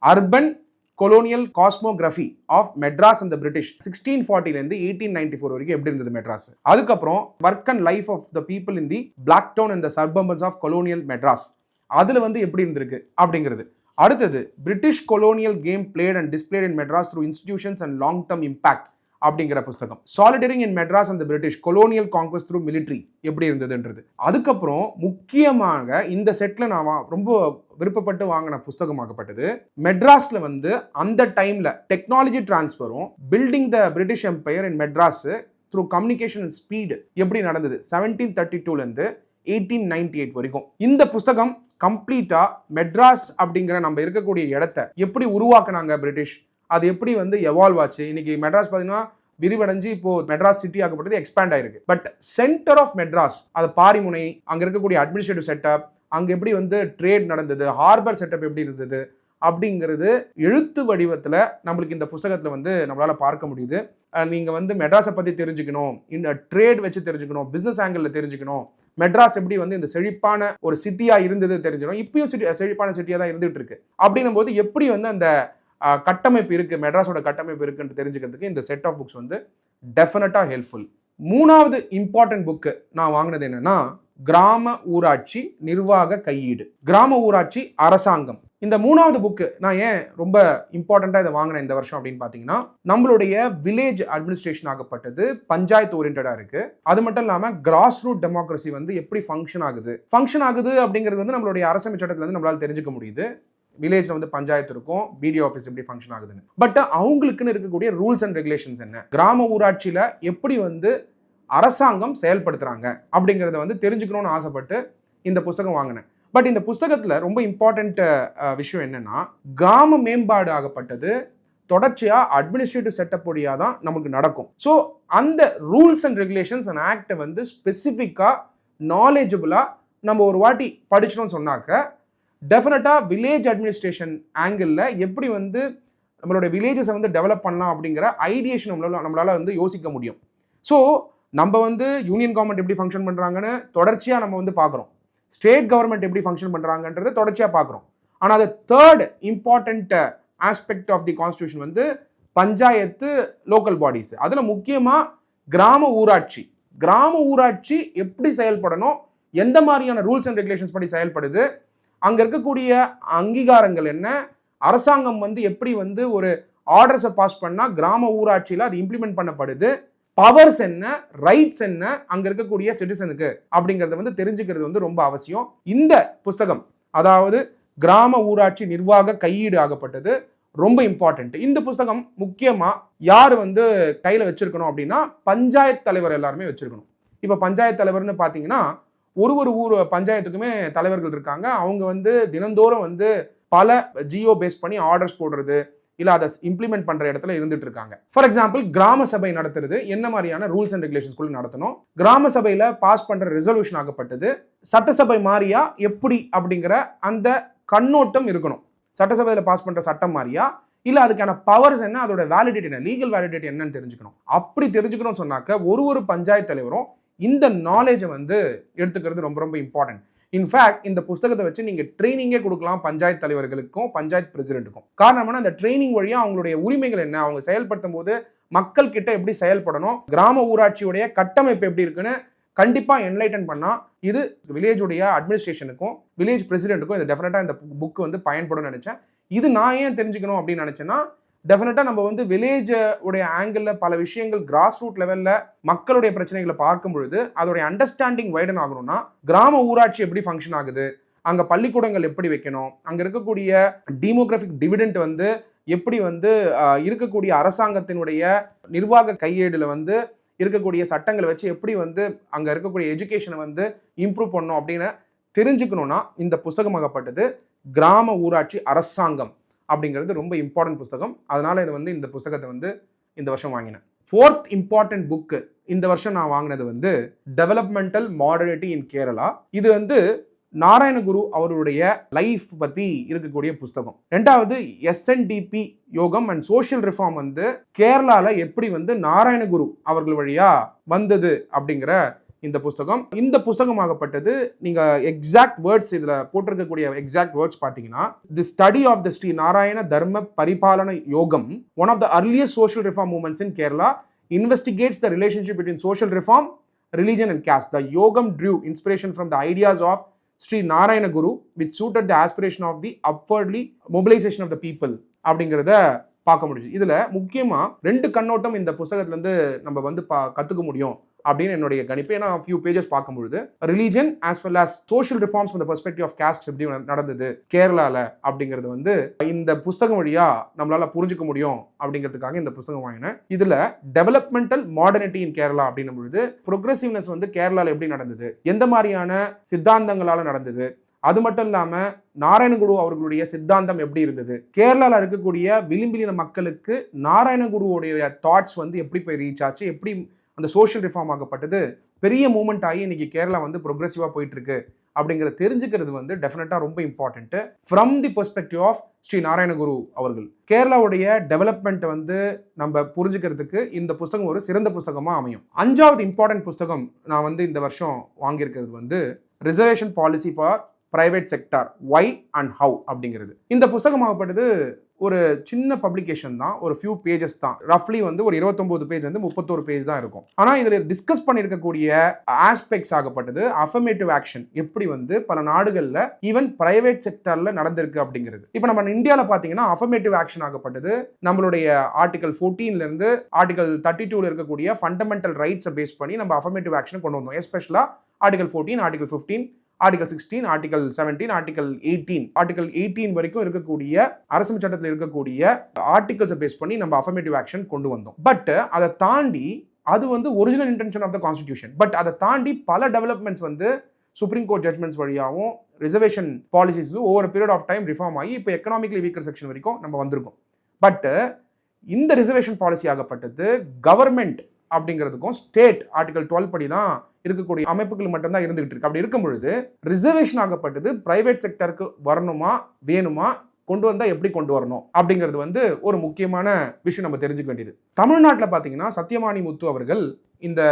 urban colonial cosmography of Madras and the British 1640 1894 வரைக்கும் எப்படி இருந்தது மெட்ராஸ். அதுக்கப்புறம் work and life of the people in the black town and the suburbs of colonial Madras, அதுல வந்து எப்படி இருந்திருக்கு அப்படிங்கிறது. அடுத்தது British colonial game played and displayed in Madras through institutions and long term impact அப்படிங்கிற புத்தகம். Soldiering in Madras and British colonial conquest through military எப்படி இருந்ததுன்றது. அதுக்கப்புறம் முக்கியமாக இந்த செட்ல நான் ரொம்ப விருப்பப்பட்டு வாங்கின புத்தகமாகப்பட்டது மெட்ராஸ்ல வந்து அந்த டைம்ல டெக்னாலஜி டிரான்ஸ்ஃபரும் building the British empire in Madras through communication and speed எப்படி நடந்தது 1732 இருந்து 1898 வரைக்கும். இந்த புத்தகம் கம்ப்ளீட்டா மெட்ராஸ் அப்படிங்கிற நம்ம இருக்கக்கூடிய இடத்த எப்படி உருவாக்குனாங்க பிரிட்டிஷ், அது எப்படி வந்து எவால்வ் ஆச்சு. இன்னைக்கு மெட்ராஸ் பார்த்தீங்கன்னா விரிவடைஞ்சு இப்போ மெட்ராஸ் சிட்டி ஆகப்பட்டது எக்ஸ்பேண்ட் ஆயிருக்கு. பட் சென்டர் ஆஃப் மெட்ராஸ், அது பாரிமுனை, அங்க இருக்கக்கூடிய அட்மினிஸ்ட்ரேட்டிவ் செட்டப், அங்க எப்படி வந்து ட்ரேட் நடந்தது, ஹார்பர் செட்டப் எப்படி இருந்தது அப்படிங்கிறது எழுத்து வடிவத்தில் நம்மளுக்கு இந்த புத்தகத்தில் வந்து நம்மளால பார்க்க முடியுது. நீங்க வந்து மெட்ராஸை பத்தி தெரிஞ்சுக்கணும், இந்த ட்ரேட் வச்சு தெரிஞ்சுக்கணும், பிசினஸ் ஆங்கிள் தெரிஞ்சுக்கணும், மெட்ராஸ் எப்படி வந்து இந்த செழிப்பான ஒரு சிட்டியா இருந்தது தெரிஞ்சுக்கணும், இப்பயும் செழிப்பான சிட்டியா தான் இருந்துட்டு இருக்கு அப்படின்னும் போது எப்படி வந்து அந்த கட்டமைப்பு இருக்கு, மெட்ராஸோட கட்டமைப்பு இருக்குன்னு தெரிஞ்சுக்கிறதுக்கு இந்த செட் ஆஃப் புக்ஸ் வந்து டெஃபினட்டா ஹெல்ப்ஃபுல். மூணாவது இம்பார்ட்டன்ட் புக்கு நான் வாங்கினது என்னன்னா, கிராம ஊராட்சி நிர்வாக கையீடு. கிராம ஊராட்சி அரசாங்கம் இந்த மூணாவது புக்கு நான் ஏன் ரொம்ப இம்பார்ட்டண்ட்டாக இதை வாங்கினேன் இந்த வருஷம் அப்படின்னு பார்த்தீங்கன்னா, நம்மளுடைய வில்லேஜ் அட்மினிஸ்ட்ரேஷன் ஆகப்பட்டது பஞ்சாயத்து ஓரியன்டாக இருக்கு. அது மட்டும் இல்லாமல் கிராஸ் ரூட் டெமோக்ரஸி வந்து எப்படி ஃபங்க்ஷன் ஆகுது அப்படிங்கிறது வந்து நம்மளுடைய அரசமைப்பு சட்டத்துல இருந்து நம்மளால தெரிஞ்சுக்க முடியுது. வில்லேஜ்ல வந்து பஞ்சாயத்து இருக்கும், பிடிஓ ஆஃபீஸ் எப்படி ஃபங்க்ஷன் ஆகுதுன்னு. பட் அவங்களுக்குன்னு இருக்கக்கூடிய ரூல்ஸ் அண்ட் ரெகுலேஷன்ஸ் என்ன, கிராம ஊராட்சியில எப்படி வந்து அரசாங்கம் செயல்படுத்துறாங்க அப்படிங்கிறத வந்து தெரிஞ்சுக்கணும்னு ஆசைப்பட்டு இந்த புத்தகம் வாங்கினேன். பட் இந்த புத்தகத்துல ரொம்ப இம்பார்ட்டன்ட் விஷயம் என்னன்னா, கிராம மேம்பாடு ஆகப்பட்டது தொடர்ச்சியா அட்மினிஸ்ட்ரேட்டிவ் செட்டப் வழியா தான் நமக்கு நடக்கும். ஸோ அந்த ரூல்ஸ் அண்ட் ரெகுலேஷன்ஸ் அண்ட் ஆக்டை வந்து ஸ்பெசிஃபிக்கா நாலேஜபிளா நம்ம ஒரு வாட்டி படிச்சோம்னு சொன்னாக்க டெஃபினட்டா வில்லேஜ் அட்மினிஸ்ட்ரேஷன் ஆங்கிள் எப்படி வந்து நம்மளோட வில்லேஜஸை வந்து டெவலப் பண்ணலாம் அப்படிங்கிற ஐடியேஷன் நம்மளால வந்து யோசிக்க முடியும். ஸோ நம்ம வந்து யூனியன் கவர்மெண்ட் எப்படி ஃபங்க்ஷன் பண்றாங்கன்னு தொடர்ச்சியா நம்ம வந்து பார்க்குறோம், ஸ்டேட் கவர்மெண்ட் எப்படி ஃபங்க்ஷன் பண்றாங்கன்றதை தொடர்ச்சியா பார்க்குறோம். ஆனால் அது third important aspect of the constitution வந்து பஞ்சாயத்து, லோக்கல் பாடிஸ். அதுல முக்கியமா கிராம ஊராட்சி எப்படி செயல்படணும், எந்த மாதிரியான ரூல்ஸ் அண்ட் ரெகுலேஷன்ஸ் படி செயல்படுது, அங்க இருக்கக்கூடிய அங்கீகாரங்கள் என்ன, அரசாங்கம் வந்து எப்படி வந்து ஒரு ஆர்டர்ஸை பாஸ் பண்ணா கிராம ஊராட்சியில அது இம்ப்ளிமெண்ட் பண்ணப்படுது, பவர்ஸ் என்ன, ரைட்ஸ் என்ன அங்க இருக்கக்கூடிய சிட்டிசனுக்கு அப்படிங்கறத வந்து தெரிஞ்சுக்கிறது வந்து ரொம்ப அவசியம். இந்த புத்தகம் அதாவது கிராம ஊராட்சி நிர்வாக கையீடு ஆகப்பட்டது ரொம்ப இம்பார்ட்டன்ட். இந்த புத்தகம் முக்கியமா யாரு வந்து கையில வச்சிருக்கணும் அப்படின்னா, பஞ்சாயத்து தலைவர் எல்லாருமே வச்சிருக்கணும். இப்ப பஞ்சாயத்து தலைவர்னு பாத்தீங்கன்னா ஒரு ஊர் பஞ்சாயத்துக்குமே தலைவர்கள் இருக்காங்க. அவங்க வந்து தினந்தோறும் வந்து பல ஜியோ பேஸ் பண்ணி ஆர்டர்ஸ் போடுறது இல்ல அதை இம்ப்ளிமெண்ட் பண்ற இடத்துல இருந்துட்டு இருக்காங்க. ஃபார் எக்ஸாம்பிள் கிராம சபை நடத்துறது என்ன மாதிரியான ரூல்ஸ் அண்ட் ரெகுலேஷன்ஸ்குள்ள நடத்தணும், கிராம சபையில பாஸ் பண்ற ரெசல்யூஷன் ஆகப்பட்டது சட்டசபை மாதிரியா எப்படி அப்படிங்கிற அந்த கண்ணோட்டம் இருக்கணும். சட்டசபையில பாஸ் பண்ற சட்டம் மாதிரியா இல்ல அதுக்கான பவர்ஸ் என்ன, அதோட வேலிடிட்டி என்ன, லீகல் வேலிடிட்டி என்னன்னு தெரிஞ்சுக்கணும். அப்படி தெரிஞ்சுக்கணும்னு சொன்னாக்க ஒரு பஞ்சாயத்து தலைவரும் இந்த நாலேஜை வந்து எடுத்துக்கிறது ரொம்ப ரொம்ப இம்பார்ட்டன்ட். இன்ஃபேக்ட் இந்த புத்தகத்தை வச்சு நீங்க ட்ரைனிங்கே கொடுக்கலாம் பஞ்சாயத்து தலைவர்களுக்கும் பஞ்சாயத்து பிரசிடென்ட்டுக்கும். காரணம் அந்த ட்ரைனிங் வழியா அவங்களுடைய உரிமைகள் என்ன, அவங்க செயல்படுத்தும் போது மக்கள் கிட்ட எப்படி செயல்படணும், கிராம ஊராட்சியுடைய கட்டமைப்பு எப்படி இருக்குன்னு கண்டிப்பா என்லைட்டன் பண்ணா இது வில்லேஜுடைய அட்மினிஸ்ட்ரேஷனுக்கும் வில்லேஜ் பிரசிடென்ட்டுக்கும் இது டெஃபினட்டா இந்த புக் வந்து பயன்படும் நினைச்சேன். இது நான் ஏன் தெரிஞ்சுக்கணும் அப்படின்னு நினைச்சேன்னா, டெஃபினட்டா நம்ம வந்து வில்லேஜ் உடைய ஆங்கிள் பல விஷயங்கள் கிராஸ் ரூட் லெவல்ல மக்களுடைய பிரச்சனைகளை பார்க்கும் பொழுது அதோடைய அண்டர்ஸ்டாண்டிங் வைடன் ஆகணும்னா, கிராம ஊராட்சி எப்படி ஃபங்க்ஷன் ஆகுது, அங்க பள்ளிக்கூடங்கள் எப்படி வைக்கணும், அங்க இருக்கக்கூடிய டெமோகிராபிக் டிவிடெண்ட் வந்து எப்படி வந்து இருக்கக்கூடிய அரசாங்கத்தினுடைய நிர்வாக கையேடுல வந்து இருக்கக்கூடிய சட்டங்களை வச்சு எப்படி வந்து அங்க இருக்கக்கூடிய எஜுகேஷனை வந்து இம்ப்ரூவ் பண்ணணும் அப்படின்னு தெரிஞ்சுக்கணும்னா இந்த புத்தகமாகப்பட்டது கிராம ஊராட்சி அரசாங்கம் அப்படிங்கிறது ரொம்ப இம்பார்ட்டன்ட் புத்தகம். அதனால இது வந்து இந்த புத்தகத்தை வந்து இந்த வருஷம் வாங்கினேன். ஃபோர்த் இம்பார்ட்டன்ட் புக்கு இந்த வருஷம் நான் வாங்கினது வந்து டெவலப்மெண்டல் மாடர்னிட்டி இன் கேரளா. இது வந்து நாராயணகுரு அவருடைய லைஃப் பத்தி இருக்கக்கூடிய புத்தகம். ரெண்டாவது SNDP யோகம் அண்ட் சோஷியல் ரிஃபார்ம் வந்து கேரளால எப்படி வந்து நாராயணகுரு அவர்கள் வழியா வந்தது அப்படிங்கிற இந்த புத்தகம். இந்த புத்தகமாகப்பட்டது நீங்க எக்ஸாக்ட் வேர்ட்ஸ் இதுல போட்டிருக்கக்கூடிய எக்ஸாக்ட் வேர்ட்ஸ் பாத்தீங்கன்னா, the study of the Sree Narayana Dharma Paripalana Yogam, one of the earliest social reform movements in Kerala, investigates the relationship between social reform, religion and caste. The yogam drew inspiration from the ideas of Sri Narayana Guru, which suited the aspiration of the upwardly mobilization of the people அப்படிங்கிறத பார்க்க முடியுது. இதுல முக்கியமா 2 கண்ணோட்டம் இந்த புத்தகத்துல இருந்து நம்ம வந்து கத்துக்க முடியும் அப்படின்னு என்னுடைய கணிப்பு. ஏன்னா ஃபியூ பேஜஸ் பார்க்கும்பொழுது religion as well as social reforms from the perspective of caste எப்படி நடந்தது கேரளால அப்படிங்கிறது வந்து இந்த புத்தகம் வழியா நம்மளால புரிஞ்சுக்க முடியும் அப்படிங்கிறதுக்காக இந்த புத்தகம் வாங்கினேன். இதுல டெவலப்மெண்டல் மாடர்னிட்டி இன் கேரளா அப்படின்னும் பொழுது ப்ரோக்ரெசிவ்னஸ் வந்து கேரளால எப்படி நடந்தது, எந்த மாதிரியான சித்தாந்தங்களால நடந்தது, அது மட்டும் இல்லாம நாராயணகுரு அவர்களுடைய சித்தாந்தம் எப்படி இருந்தது, கேரளால இருக்கக்கூடிய விளிம்பின மக்களுக்கு நாராயணகுருவுடைய தாட்ஸ் வந்து எப்படி போய் ரீச் ஆச்சு, எப்படி அந்த சோஷியல் ரிஃபார்ம் ஆகப்பட்டது பெரிய மூவ்மெண்ட் ஆகி இன்னைக்கு கேரளா வந்து ப்ரோக்ரெசிவா போயிட்டு இருக்கு அப்படிங்கிறத தெரிஞ்சுக்கிறது வந்து டெஃபினட்டா ரொம்ப important from the perspective of Sri Narayana Guru அவர்கள். கேரளாவுடைய டெவலப்மெண்ட் வந்து நம்ம புரிஞ்சுக்கிறதுக்கு இந்த புத்தகம் ஒரு சிறந்த புத்தகமா அமையும். 5வது இம்பார்ட்டன்ட் புத்தகம் நான் வந்து இந்த வருஷம் வாங்கியிருக்கிறது வந்து reservation policy for private sector why and how அப்படிங்கிறது. இந்த புஸ்தகமாகப்பட்டது ஒரு சின்ன பப்ளிகேஷன் தான், ஒரு ஃபியூ பேஜஸ் தான், ரஃப்லி வந்து ஒரு 29 பேஜ் வந்து 31 பேஜ் தான் இருக்கும். ஆனால் இதில் டிஸ்கஸ் பண்ணியிருக்கக்கூடிய ஆஸ்பெக்ட்ஸ் ஆகப்பட்டது அஃபர்மேட்டிவ் ஆக்ஷன் எப்படி வந்து பல நாடுகளில் ஈவன் பிரைவேட் செக்டரில் நடந்திருக்கு அப்படிங்கிறது. இப்போ நம்ம இந்தியாவில் பார்த்தீங்கன்னா அஃபர்மேட்டிவ் ஆக்ஷன் ஆகப்பட்டது நம்மளுடைய ஆர்டிகல் 14லேருந்து ஆர்டிகல் 32ல இருக்கக்கூடிய ஃபண்டமெண்டல் ரைட்ஸை பேஸ் பண்ணி நம்ம அஃபர்மேட்டிவ் ஆக்ஷன் கொண்டு வந்தோம். எஸ்பெஷலாக article 14, article 15, article 16, article 17, article 18, article 18 வரைக்கும் இருக்கக்கூடிய அரசு சட்டத்தில் இருக்கக்கூடிய ஆர்டிகல்ஸை பேஸ் பண்ணி நம்ம அஃபர்மேட்டிவ் ஆக்ஷன் கொண்டு வந்தோம். பட் அதை தாண்டி அது வந்து original intention of the constitution. But அதை தாண்டி பல டெவலப்மெண்ட்ஸ் வந்து சுப்ரீம் கோர்ட் ஜட்மெண்ட்ஸ் வழியாகவும் reservation policies over period of time reform ஆகி இப்போ எக்கனாமிக்கலி வீக்கர் செக்ஷன் வரைக்கும் நம்ம வந்திருக்கோம். பட் இந்த ரிசர்வேஷன் பாலிசி ஆகப்பட்டது கவர்மெண்ட் அப்படிங்கிறதுக்கும் ஸ்டேட் ஆர்டிகல் 12 படி தான் இருக்கக்கூடிய அமைப்புகள் மட்டும்தான் இருந்துகிட்டு இருக்கு. அப்படி இருக்கும் பொழுது ரிசர்வேஷன் ஆகப்பட்டது பிரைவேட் செக்டருக்கு வரணுமா, வேணுமா, கொண்டு வந்தால் எப்படி கொண்டு வரணும் அப்படிங்கிறது வந்து ஒரு முக்கியமான விஷயம் நம்ம தெரிஞ்சுக்க வேண்டியது. தமிழ்நாட்டில் பார்த்தீங்கன்னா சத்யவாணி முத்து அவர்கள் இந்த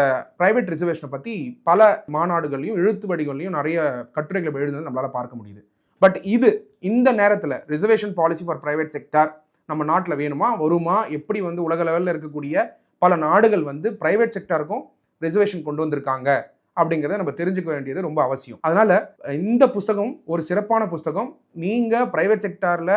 பிரைவேட் ரிசர்வேஷனை பற்றி பல மாநாடுகள்லையும் எழுத்து வடிகள்லையும் நிறைய கட்டுரைகளை எழுதுனது நம்மளால பார்க்க முடியுது. பட் இந்த நேரத்தில் reservation policy for private sector நம்ம நாட்டில் வேணுமா, வருமா, எப்படி வந்து உலக லெவலில் இருக்கக்கூடிய பல நாடுகள் வந்து பிரைவேட் செக்டாருக்கும் ரிசர்வேஷன் கொண்டு வந்திருக்காங்க அப்படிங்கிறத நம்ம தெரிஞ்சுக்க வேண்டியது ரொம்ப அவசியம். அதனால இந்த புஸ்தகம் ஒரு சிறப்பான புஸ்தகம். நீங்க பிரைவேட் செக்டார்ல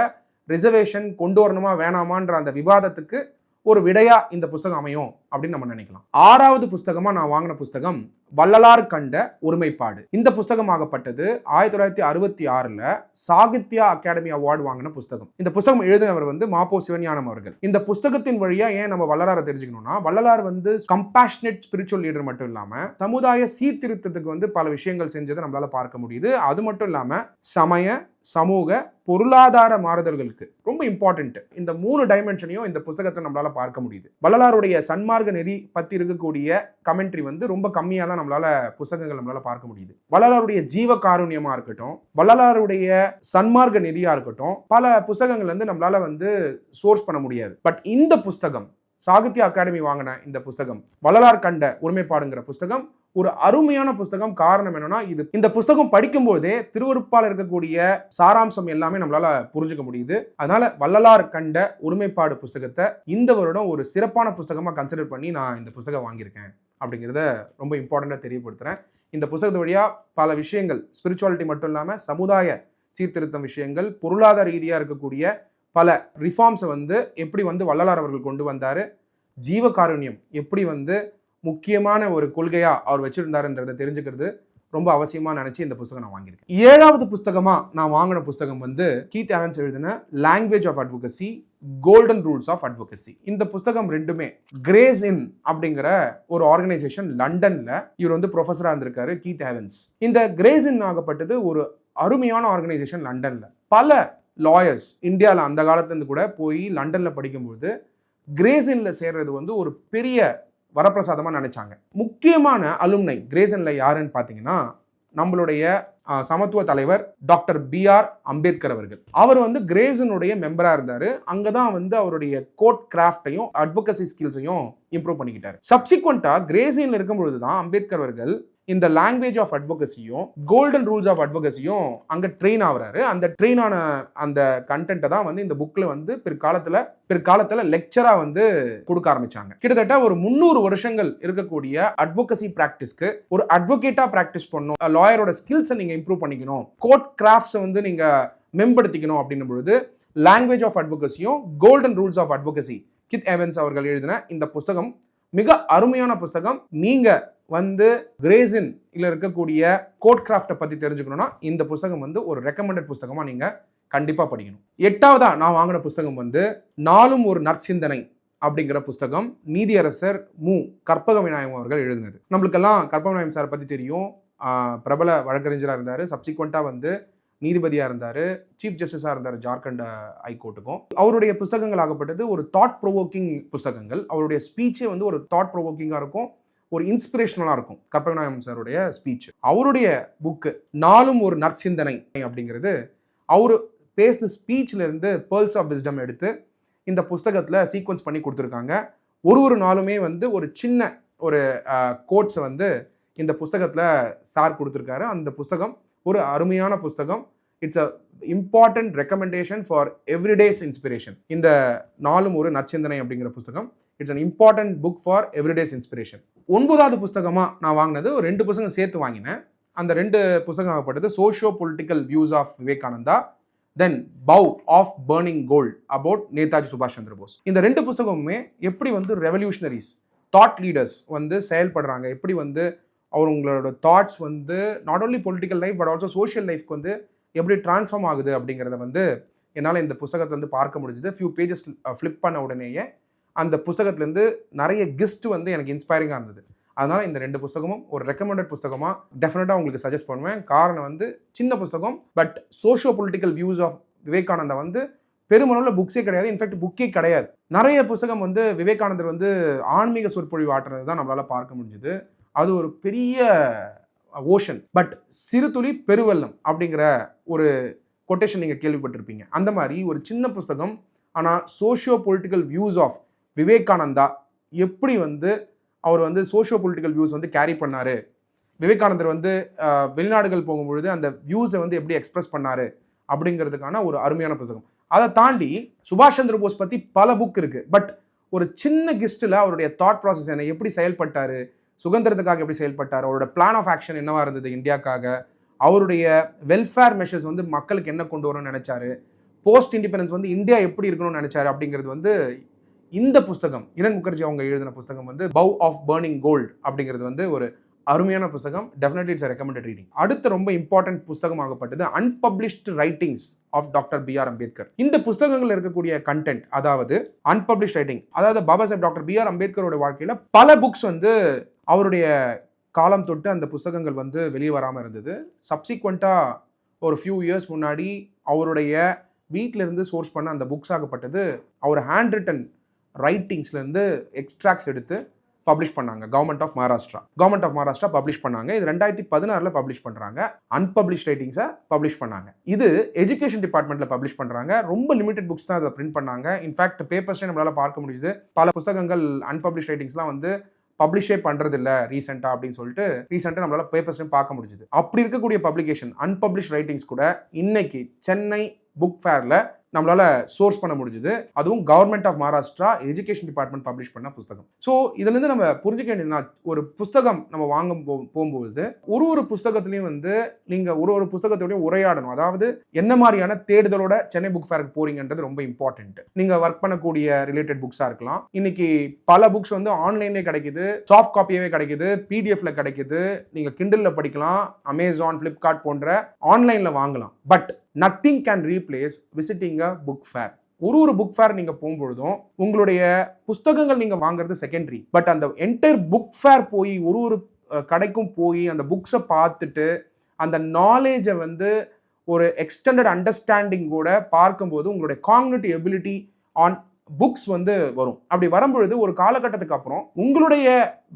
ரிசர்வேஷன் கொண்டு வரணுமா வேணாமான்ற அந்த விவாதத்துக்கு ஒரு விடையா இந்த புஸ்தகம் அமையும் அப்படின்னு நம்ம நினைக்கலாம். 6வது புஸ்தகமா நான் வாங்கின புஸ்தகம் வள்ளலார் கண்ட ஒருமைப்பாடு. இந்த புஸ்தகம் ஆகப்பட்டது 1966 சாகித்யா அகாடமி அவார்டு வாங்கின புஸ்தகம். இந்த புஸ்தகம் எழுதினவர் வந்து மாப்போ சிவஞானம் அவர்கள். இந்த புஸ்தகத்தின் வழியா ஏன் நம்ம வள்ளலாரை தெரிஞ்சுக்கணும்னா, வள்ளலார் வந்து கம்பேஷனேட் ஸ்பிரிச்சுவல் லீடர் மட்டும் இல்லாம சமுதாய சீர்திருத்தத்துக்கு வந்து பல விஷயங்கள் செஞ்சதை நம்மளால பார்க்க முடியுது. அது மட்டும் இல்லாம சமய, சமூக, பொருளாதார மாறுதல்களுக்கு ரொம்ப இம்பார்ட்டன்ட். இந்த 3 டைமென்ஷனையும் இந்த புஸ்தகத்தை நம்மளால பார்க்க முடியுது. வள்ளலாருடைய சன்மார்க்க நெறி பத்தி இருக்கக்கூடிய கமெண்ட்ரி வந்து ரொம்ப கம்மியா தான் நம்மளால புத்தகங்கள் நம்மளால பார்க்க முடியுது. வள்ளலாருடைய ஜீவ காருண்யமா இருக்கட்டும், வள்ளலாருடைய சன்மார்க்க நெறியா இருக்கட்டும், பல புத்தகங்கள் வந்து நம்மளால வந்து சோர்ஸ் பண்ண முடியாது. பட் இந்த புஸ்தகம் சாகித்ய அகாடமி வாங்கின இந்த புஸ்தகம் வள்ளலார் கண்ட ஒருமைப்பாடுங்கிற புஸ்தகம் ஒரு அருமையான புஸ்தகம். காரணம் என்னன்னா, இந்த புஸ்தகம் படிக்கும் போதே திருவருப்பால் இருக்கக்கூடிய சாராம்சம் எல்லாமே நம்மளால புரிஞ்சுக்க முடியுது. அதனால வள்ளலார் கண்ட ஒருமைப்பாடு புஸ்தகத்தை இந்த வருடம் ஒரு சிறப்பான புஸ்தகமா கன்சிடர் பண்ணி நான் இந்த புஸ்தகம் வாங்கியிருக்கேன் அப்படிங்கிறத ரொம்ப இம்பார்ட்டண்டா தெரியப்படுத்துறேன். இந்த புஸ்தகத்து வழியா பல விஷயங்கள், ஸ்பிரிச்சுவாலிட்டி மட்டும் இல்லாம சமுதாய சீர்திருத்தம் விஷயங்கள், பொருளாதார ரீதியா இருக்கக்கூடிய பல ரிஃபார்ம்ஸை வந்து எப்படி வந்து வள்ளலார் அவர்கள் கொண்டு வந்தாரு, ஜீவகாருண்யம் எப்படி வந்து முக்கியமான ஒரு கொள்கையா அவர் வச்சிருந்தாருன்றதை தெரிஞ்சுக்கிறது ரொம்ப அவசியமா நினைச்சு இந்த புத்தகம் நான் வாங்கியிருக்கேன். 7வது புத்தகமா நான் வாங்கின புத்தகம் வந்து கீத் எவன்ஸ் எழுதின language of advocacy, golden rules of advocacy. இந்த புத்தகம் ரெண்டுமே கிரேஸ் இன் அப்படிங்கிற ஒரு ஆர்கனைசேஷன் லண்டன்ல இவர் வந்து ப்ரொஃபஸரா இருந்திருக்காரு கீத் எவன்ஸ். இந்த கிரேஸ் இன் ஆகப்பட்டது ஒரு அருமையான ஆர்கனைசேஷன் லண்டன்ல. பல லாயர்ஸ் இந்தியாவில் அந்த காலத்துலேருந்து கூட போய் லண்டன்ல படிக்கும்போது கிரேஸ் இன்ல சேர்றது வந்து ஒரு பெரிய வரப்பிரசாதமா நினைச்சாங்க. முக்கியமான அலும்னை கிரேசன்ல யாருன்னு பாத்தீங்கன்னா, நம்மளுடைய சமத்துவ தலைவர் டாக்டர் BR அம்பேத்கர் அவர்கள். அவர் வந்து கிரேசனுடைய மெம்பரா இருந்தாரு. அங்கதான் வந்து அவருடைய கோர்ட் கிராஃப்டையும் அட்வொகசி ஸ்கில்ஸையும் இம்ப்ரூவ் பண்ணிக்கிட்டாரு. சப்சிக்வெண்டா கிரேசன்ல இருக்கும் பொழுதுதான் அம்பேத்கர் அவர்கள் இந்த லாங்குவேஜ் ஆஃப் அட்வொகசியும் கோல்டன் ரூல்ஸ் ஆஃப் அட்வொகசியும் அங்க ட்ரெயின் ஆகுறாரு. அந்த ட்ரெயின் ஆன அந்த கண்டென்ட்டை தான் வந்து இந்த புக்ல வந்து பிற்காலத்துல லெக்சரா வந்து கொடுக்க ஆரம்பிச்சாங்க. கிட்டத்தட்ட ஒரு 300 வருஷங்கள் இருக்கக்கூடிய அட்வொகசி பிராக்டிஸ்க்கு ஒரு அட்வொகேட்டா பிராக்டிஸ் பண்ணணும், லாயரோட ஸ்கில்ஸை நீங்க இம்ப்ரூவ் பண்ணிக்கணும், கோர்ட் கிராஃப்ட்ஸை வந்து நீங்க மேம்படுத்திக்கணும் அப்படின்னும் பொழுது லாங்குவேஜ் ஆஃப் அட்வொகசியும் golden rules of advocacy Keith Evans அவர்கள் எழுதின இந்த புத்தகம் மிக அருமையான புத்தகம். நீங்க வந்து கிரேசின் இல்ல இருக்கக்கூடிய கோட் கிராஃப்டை பத்தி தெரிஞ்சுக்கணும்னா இந்த புத்தகம் வந்து ஒரு ரெக்கமெண்டட் புத்தகமா நீங்க கண்டிப்பா படிக்கணும். 8வதா நான் வாங்கின புத்தகம் வந்து நாளும் ஒரு நற்சிந்தனை அப்படிங்கிற புத்தகம். நீதியரசர் மு. கற்பக விநாயகம் அவர்கள் எழுதினது. நம்மளுக்கெல்லாம் கற்பக விநாயகம் சார் பத்தி தெரியும். பிரபல வழக்கறிஞராக இருந்தாரு. சப்சிக்வெண்டா வந்து நீதிபதியா இருந்தாரு, சீஃப் ஜஸ்டிஸா இருந்தாரு ஜார்க்கண்ட் ஹைகோர்ட்டுக்கும். அவருடைய புத்தகங்கள் ஆகப்பட்டது ஒரு தாட் ப்ரொவோக்கிங் புத்தகங்கள். அவருடைய ஸ்பீச்சே வந்து ஒரு தாட் ப்ரொவோக்கிங்கா இருக்கும், ஒரு இன்ஸ்பிரேஷனலா இருக்கும். கற்பகநாயகம் சாருடைய ஸ்பீச். அவருடைய புக்கு நாளும் ஒரு நற்சிந்தனை அப்படிங்கிறது அவரு பேசின ஸ்பீச்ல இருந்து பேர்ல்ஸ் ஆஃப் விஸ்டம் எடுத்து இந்த புத்தகத்துல சீக்வன்ஸ் பண்ணி கொடுத்துருக்காங்க. ஒரு நாளுமே வந்து ஒரு சின்ன ஒரு கோட்ஸை வந்து இந்த புத்தகத்துல சார் கொடுத்துருக்காரு. அந்த புத்தகம் ஒரு அருமையான புஸ்தகம். It's a important recommendation for everyday's inspiration. இந்த நாளும் ஒரு நற்சிந்தனை அப்படிங்கிற புஸ்தகம் it's an important book for everyday's inspiration. 9வது புஸ்தகமாக நான் வாங்கினது ஒரு 2 புத்தகம் சேர்த்து வாங்கினேன். அந்த 2 புத்தகம் ஆகப்பட்டது socio political views of Vivekananda, then bow of burning gold about Netaji சுபாஷ் சந்திர போஸ். இந்த 2 புத்தகமுமே எப்படி வந்து ரெவல்யூஷனரிஸ், தாட் லீடர்ஸ் வந்து செயல்படுறாங்க, எப்படி வந்து அவங்களோட தாட்ஸ் வந்து not only political life but also social லைஃப்க்கு வந்து எப்படி டிரான்ஸ்ஃபார்ம் ஆகுது அப்படிங்கிறத வந்து என்னால் இந்த புத்தகத்தை வந்து பார்க்க முடிஞ்சுது. ஃபியூ பேஜஸ் ஃப்ளிப் பண்ண உடனேயே அந்த புத்தகத்துலேருந்து நிறைய கிஸ்ட் வந்து எனக்கு இன்ஸ்பைரிங்காக இருந்தது. அதனால் இந்த 2 புத்தகமும் ஒரு ரெக்கமெண்டட் புத்தகமாக டெஃபினட்டாக உங்களுக்கு சஜஸ்ட் பண்ணுவேன். காரணம் வந்து சின்ன புத்தகம், but socio political views of Vivekananda வந்து பெருமளவில் புக்ஸே கிடையாது, இன்ஃபேக்ட் புக்கே கிடையாது. நிறைய புத்தகம் வந்து விவேகானந்தர் வந்து ஆன்மீக சொற்பொழிவு ஆற்றுறது தான் நம்மளால் பார்க்க முடிஞ்சுது. அது ஒரு பெரிய ஓஷன், பட் சிறு துளி பெருவெள்ளம் அப்படிங்கிற ஒரு கொட்டேஷன் நீங்கள் கேள்விப்பட்டிருப்பீங்க. அந்த மாதிரி ஒரு சின்ன புத்தகம், ஆனால் socio political views of Vivekananda எப்படி வந்து அவர் வந்து சோஷியோ பொலிட்டிக்கல் வியூஸ் வந்து கேரி பண்ணாரு, விவேகானந்தர் வந்து வெளிநாடுகள் போகும்பொழுது அந்த வியூஸை வந்து எப்படி எக்ஸ்பிரஸ் பண்ணாரு அப்படிங்கிறதுக்கான ஒரு அருமையான புத்தகம். அதை தாண்டி சுபாஷ் சந்திர போஸ் பற்றி பல புக் இருக்கு, பட் ஒரு சின்ன கிஸ்டில் அவருடைய தாட் ப்ராசஸ் என்ன, எப்படி செயல்பட்டாரு, சுதந்திரத்துக்காக எப்படி செயல்பட்டார், அவரோட பிளான் ஆஃப் ஆக்ஷன் என்னவா இருந்தது இந்தியாக்காக, அவருடைய வெல்ஃபேர் மெஷர்ஸ் வந்து மக்களுக்கு என்ன கொண்டு வரணும்னு நினைச்சாரு, போஸ்ட் இண்டிபெண்டன்ஸ் வந்து இந்தியா எப்படி இருக்கணும்னு நினைச்சாரு அப்படிங்கிறது வந்து இந்த புத்தகம், கிரண் முகர்ஜி அவங்க எழுதின புத்தகம் வந்து பவ் ஆஃப் பர்னிங் கோல்ட் அப்படிங்கிறது வந்து ஒரு அருமையான புத்தகம். Definitely it's recommended reading. அடுத்த ரொம்ப இம்பார்ட்டன்ட் புத்தகம் ஆகப்பட்டது unpublished writings of doctor B.R. Ambedkar. இந்த புத்தகங்கள் இருக்கக்கூடிய கண்டென்ட், அதாவது அன்பப்ளிஷ்ட் ரைட்டிங், அதாவது பாபா சாஹேப் டாக்டர் B.R. அம்பேத்கரோட வாழ்க்கையில பல புக்ஸ் வந்து அவருடைய காலம் தொட்டு அந்த புத்தகங்கள் வந்து வெளியே வராமல் இருந்தது. சப்சிக்வெண்ட்டாக ஒரு ஃபியூ இயர்ஸ் முன்னாடி அவருடைய வீட்டிலிருந்து சோர்ஸ் பண்ண அந்த புக்ஸ் ஆகப்பட்டது அவர் ஹேண்ட் ரிட்டன் ரைட்டிங்ஸ்லேருந்து எக்ஸ்ட்ராக்ட்ஸ் எடுத்து பப்ளிஷ் பண்ணாங்க. கவர்மெண்ட் ஆஃப் மகாராஷ்டிரா பப்ளிஷ் பண்ணாங்க. இது 2016 பப்ளிஷ் பண்ணுறாங்க. அன்பப்ளிஷ் ரைட்டிங்ஸை பப்ளிஷ் பண்ணாங்க. இது எஜுகேஷன் டிபார்ட்மெண்ட்டில் பப்ளிஷ் பண்ணுறாங்க. ரொம்ப லிமிடெட் புக்ஸ் தான் அதை பிரிண்ட் பண்ணாங்க. இன்ஃபேக்ட் பேப்பர்ஸ்லேயே நம்மளால் பார்க்க முடியுது. பல புத்தகங்கள் அன்பப்ளிஷ் ரைட்டிங்ஸ்லாம் வந்து பப்ளிஷே பண்ணுறதில்ல ரீசெண்டாக அப்படின்னு சொல்லிட்டு ரீசெண்டாக நம்மளால் பேப்பர்ஸ்லையும் பார்க்க முடிஞ்சுது. அப்படி இருக்கக்கூடிய பப்ளிகேஷன் அன்பப்ளிஷ் ரைட்டிங்ஸ் கூட இன்னைக்கு சென்னை புக் ஃபேரில் நம்மளால சோர்ஸ் பண்ண முடிஞ்சுது. அதுவும் government of Maharashtra education department publish பண்ண புத்தகம். ஸோ இதுலேருந்து நம்ம புரிஞ்சுக்க வேண்டியதுனா, ஒரு புத்தகம் நம்ம வாங்க போகும்போது ஒரு புத்தகத்துலையும் வந்து நீங்கள் ஒரு புத்தகத்தோடையும் உரையாடணும். அதாவது என்ன மாதிரியான தேடுதலோட சென்னை புக் ஃபேருக்கு போறீங்கன்றது ரொம்ப இம்பார்ட்டன்ட். நீங்கள் ஒர்க் பண்ணக்கூடிய ரிலேட்டட் புக்ஸாக இருக்கலாம். இன்னைக்கு பல புக்ஸ் வந்து ஆன்லைன்லேயே கிடைக்குது, சாஃப்ட் காப்பியாவே கிடைக்குது, பிடிஎஃப்ல கிடைக்குது, நீங்கள் கிண்டல்ல படிக்கலாம், அமேசான், ஃப்ளிப்கார்ட் போன்ற ஆன்லைன்ல வாங்கலாம். But nothing can replace visiting a book fair. ஒரு புக் ஃபேர் நீங்க போகும்பொழுதும் உங்களுடைய புத்தகங்கள் நீங்க வாங்குறது செகண்டரி, பட் அந்த என்டையர் புக் ஃபேர் போய் ஒரு கடைக்கும் போய் அந்த புக்ஸை பார்த்துட்டு அந்த நாலேஜை வந்து ஒரு எக்ஸ்டெண்டட் அண்டர்ஸ்டாண்டிங் கூட பார்க்கும்போது உங்களுடைய காக்னிட்டிவ் எபிலிட்டி ஆன் புக்ஸ் வந்து வரும். அப்படி வரும்பொழுது ஒரு காலகட்டத்துக்கு அப்புறம் உங்களுடைய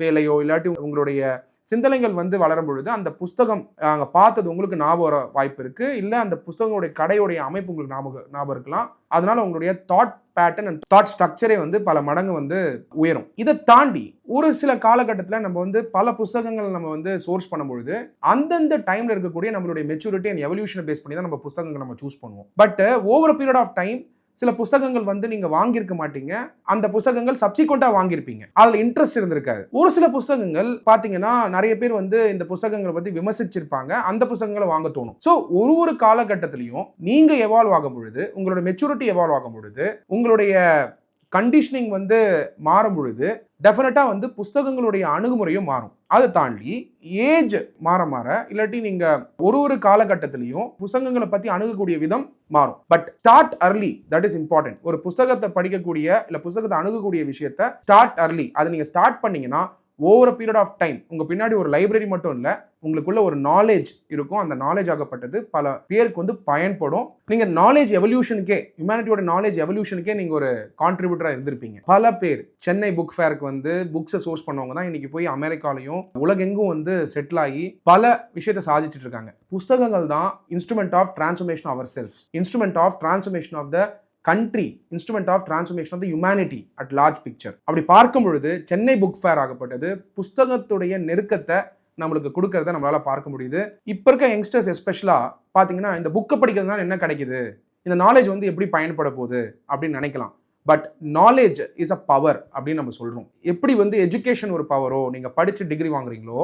வேலையோ இல்லாட்டி உங்களுடைய சிந்தனைகள் வந்து வளரும் பொழுது அந்த புத்தகம் அங்கே பார்த்தது உங்களுக்கு ஞாபகம் வர வாய்ப்பு இருக்கு, இல்லை அந்த புத்தகங்களுடைய கடையுடைய அமைப்பு உங்களுக்கு ஞாபகம் இருக்கலாம். அதனால உங்களுடைய தாட் பேட்டர்ன் அண்ட் தாட் ஸ்ட்ரக்சரே வந்து பல மடங்கு வந்து உயரும். இதை தாண்டி ஒரு சில காலகட்டத்தில் நம்ம வந்து பல புத்தகங்கள் நம்ம வந்து சோர்ஸ் பண்ணும்பொழுது அந்தந்த டைம்ல இருக்கக்கூடிய நம்மளுடைய மெச்சூரிட்டி அண்ட் எவல்யூஷனை பேஸ் பண்ணி தான் நம்ம புத்தகங்கள் நம்ம சூஸ் பண்ணுவோம். But over period of time சில புத்தகங்கள் வந்து நீங்க வாங்கியிருக்க மாட்டீங்க, அந்த புத்தகங்கள் சப்சிக்வெண்டா வாங்கியிருப்பீங்க, அதுல இன்ட்ரெஸ்ட் இருந்திருக்காது. ஒரு சில புத்தகங்கள் பாத்தீங்கன்னா நிறைய பேர் வந்து இந்த புத்தகங்களை பத்தி விமர்சிச்சிருப்பாங்க, அந்த புத்தகங்களை வாங்க தோணும். ஸோ ஒரு காலகட்டத்திலையும் நீங்க எவால்வ் ஆகும் பொழுது, உங்களோட மெச்சூரிட்டி எவால்வ் ஆகும் பொழுது, உங்களுடைய கண்டிஷனிங் வந்து மாறும் பொழுது டெஃபினட்டா வந்து புத்தகங்களுடைய அணுகுமுறையும் மாறும். அதை தாண்டி ஏஜ் மாற இல்லாட்டி நீங்க ஒரு காலகட்டத்திலையும் புத்தகங்களை பத்தி அணுகக்கூடிய விதம் மாறும். But start early, that is important. ஒரு புத்தகத்தை படிக்கக்கூடிய இல்ல புத்தகத்தை அணுகக்கூடிய விஷயத்தை ஸ்டார்ட் அர்லி. அதை நீங்க ஸ்டார்ட் பண்ணீங்கன்னா ஓவர் பீரியட் ஆஃப் டைம் உங்க பின்னாடி ஒரு லைப்ரரி மட்டும் இல்ல, உங்களுக்குள்ள ஒரு நாலேஜ் இருக்கும். அந்த நாலேஜ் ஆகப்பட்டது பல பேருக்கு வந்து பயன்படும். நீங்க நாலேஜ் எவல்யூஷனுக்கே, ஹியூமனிட்டியோட நாலேஜ் எவல்யூஷனுக்கே நீங்க ஒரு கான்ட்ரிபியூட்டரா இருந்திருப்பீங்க. பல பேர் சென்னை புக் ஃபேருக்கு வந்து புக்ஸை சோர்ஸ் பண்ணவங்க தான் இன்னைக்கு போய் அமெரிக்காலையும் உலகெங்கும் வந்து செட்டில் ஆகி பல விஷயத்தை சாதிச்சுட்டு இருக்காங்க. புத்தகங்கள் தான் இன்ஸ்ட்ருமெண்ட் ஆஃப் டிரான்ஸ்ஃபர்மேஷன் அவர் self, instrument of transformation of the country, instrument of transformation of the humanity at large picture. அப்படி பார்க்கும் பொழுது சென்னை புக் ஃபேர் ஆகப்பட்டது புஸ்தகத்துடைய நெருக்கத்தை நம்மளுக்கு கொடுக்கறத நம்மளால பார்க்க முடியுது. இப்போ இருக்க யங்ஸ்டர்ஸ் எஸ்பெஷலாக பார்த்தீங்கன்னா இந்த புக்கை படிக்கிறதுனால என்ன கிடைக்குது, இந்த நாலேஜ் வந்து எப்படி பயன்பட போகுது அப்படின்னு நினைக்கலாம். But knowledge is a power அப்படின்னு நம்ம சொல்கிறோம். எப்படி வந்து எஜுகேஷன் ஒரு பவரோ, நீங்கள் படித்து டிகிரி வாங்குறீங்களோ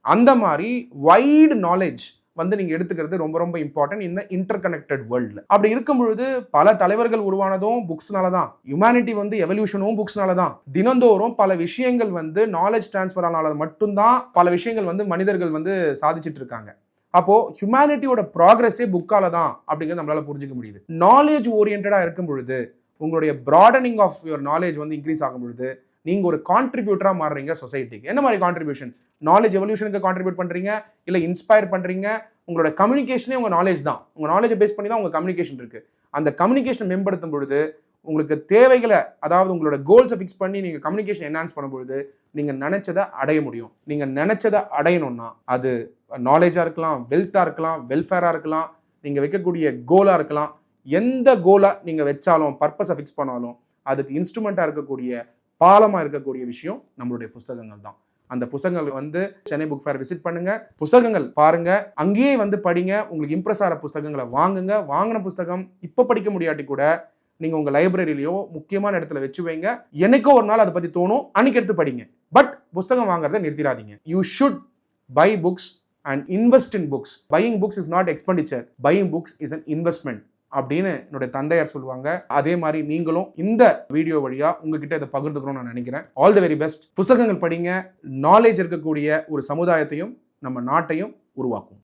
அந்த மாதிரி வைடு நாலேஜ் வந்து நீங்கள் எடுத்துக்கிறது ரொம்ப ரொம்ப இம்பார்ட்டன்ட் இந்த இன்டர் கனெக்டட் வேர்ல்டில். அப்படி இருக்கும் பொழுது பல தலைவர்கள் உருவானதும் புக்ஸ்னால தான், ஹியூமனிட்டி வந்து எவல்யூஷனும் புக்ஸ்னால தான். தினந்தோறும் பல விஷயங்கள் வந்து நாலேஜ் டிரான்ஸ்ஃபர் ஆனால மட்டும்தான் பல விஷயங்கள் வந்து மனிதர்கள் வந்து சாதிச்சுட்டு இருக்காங்க. அப்போ ஹியூமனிட்டியோட ப்ராக்ரஸே புக்கால தான் அப்படிங்கிறது நம்மளால புரிஞ்சுக்க முடியுது. நாலேஜ் ஓரியன்டா இருக்கும் பொழுது உங்களுடைய ப்ராடனிங் ஆஃப் யுவர் நாலேஜ் வந்து இன்க்ரீஸ் ஆகும் பொழுது நீங்க ஒரு கான்ட்ரிபியூட்டரா மாறுறீங்க சொசைட்டிக்கு. என்ன மாதிரி கான்ட்ரிபியூஷன்? நாலேஜ் எவல்யூஷனுக்கு கான்ட்ரிபியூட் பண்றீங்க, இல்ல இன்ஸ்பயர் பண்றீங்க. உங்களோட கம்யூனிகேஷனே உங்க நாலேஜ் தான். உங்க நாலேஜை பேஸ் பண்ணி தான் உங்க கம்யூனிகேஷன் இருக்கு. அந்த கம்யூனிகேஷன் மேம்படுத்தும் பொழுது உங்களுக்கு தேவைகளை, அதாவது உங்களோட கோல்ஸை ஃபிக்ஸ் பண்ணி நீங்க கம்யூனிகேஷன் என்ஹான்ஸ் பண்ணும் பொழுது நீங்க நினைச்சதை அடைய முடியும். நீங்க நினைச்சதை அடையணும்னா அது நாலேஜா இருக்கலாம், வெல்த்தா இருக்கலாம், வெல்ஃபேரா இருக்கலாம், நீங்க வைக்கக்கூடிய கோலா இருக்கலாம். எந்த கோலா நீங்க வச்சாலும், பர்பஸை ஃபிக்ஸ் பண்ணாலும் அதுக்கு இன்ஸ்ட்ருமெண்டா இருக்கக்கூடிய, பாலமா இருக்கக்கூடிய விஷயம் நம்மளுடைய புத்தகங்கள் தான். அந்த புத்தகங்கள் வந்து சென்னை புக் ஃபேர் விசிட் பண்ணுங்க, புத்தகங்கள் பாருங்க, அங்கேயே வந்து படிங்க. உங்களுக்கு இம்ப்ரெஸ் ஆகிற புத்தகங்களை வாங்குங்க. வாங்கின புத்தகம் இப்போ படிக்க முடியாட்டி கூட நீங்க உங்க லைப்ரரியிலையோ முக்கியமான இடத்துல வச்சு வைங்க. என்னைக்கோ ஒரு நாள் அதை பத்தி தோணும், அன்னைக்கு எடுத்து படிங்க. பட் புத்தகம் வாங்குறதை நிறுத்திடாதீங்க. You should buy books and invest in books. Buying books is not expenditure, buying books is an investment அப்படின்னு என்னுடைய தந்தையார் சொல்லுவாங்க. அதே மாதிரி நீங்களும் இந்த வீடியோ வழியா உங்ககிட்ட இதை பகிர்ந்துக்கணும்னு நான் நினைக்கிறேன். All the very best. புத்தகங்கள் படிங்க. நாலேஜ் இருக்கக்கூடிய ஒரு சமுதாயத்தையும் நம்ம நாட்டையும் உருவாக்கும்.